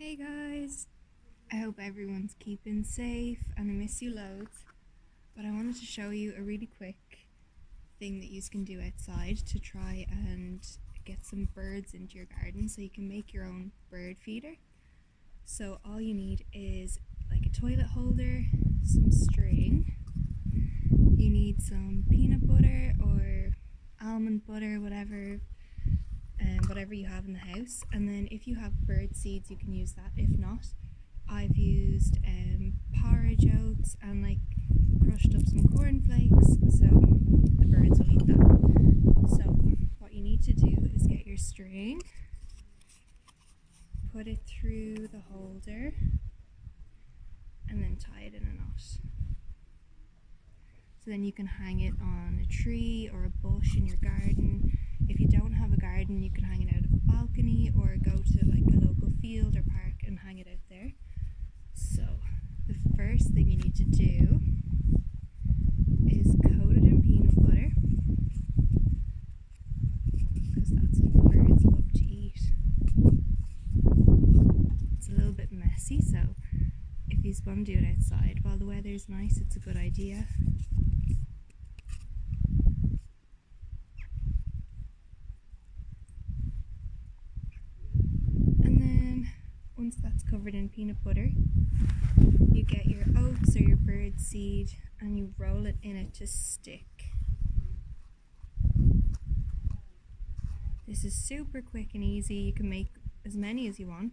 Hey guys, I hope everyone's keeping safe and I miss you loads. But I wanted to show you a really quick thing that you can do outside to try and get some birds into your garden so you can make your own bird feeder. So all you need is like a toilet holder, some string, you need some peanut butter or almond butter, whatever you have in the house, and then if you have bird seeds you can use that. If not, I've used porridge oats and like crushed up some cornflakes, so the birds will eat that. So what you need to do is get your string, put it through the holder, and then tie it in a knot. So then you can hang it on a tree or a bush in your garden. If you don't have a garden, you can hang it out of a balcony or go to like a local field or park and hang it out there. So the first thing you need to do is coat it in peanut butter, because that's what birds love to eat. It's a little bit messy, so if you want to do it outside while the weather's nice, it's a good idea. And then once that's covered in peanut butter, you get your oats or your bird seed and you roll it in it to stick. This is super quick and easy. You can make as many as you want.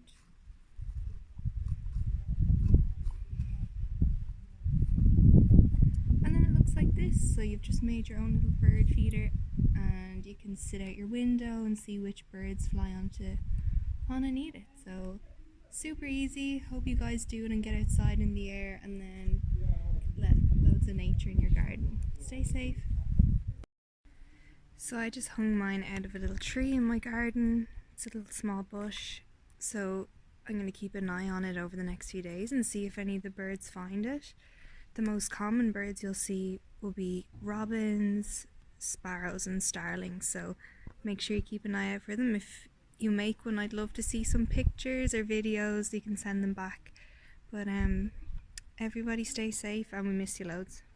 And then it looks like this. So you've just made your own little bird feeder and you can sit out your window and see which birds fly on and eat it. So super easy. Hope you guys do it and get outside in the air and then let loads of nature in your garden. Stay safe. So I just hung mine out of a little tree in my garden. It's a little small bush. So I'm going to keep an eye on it over the next few days and see if any of the birds find it. The most common birds you'll see will be robins, sparrows and starlings. So make sure you keep an eye out for them. If you make one, I'd love to see some pictures or videos. You can send them back. But everybody stay safe and we miss you loads.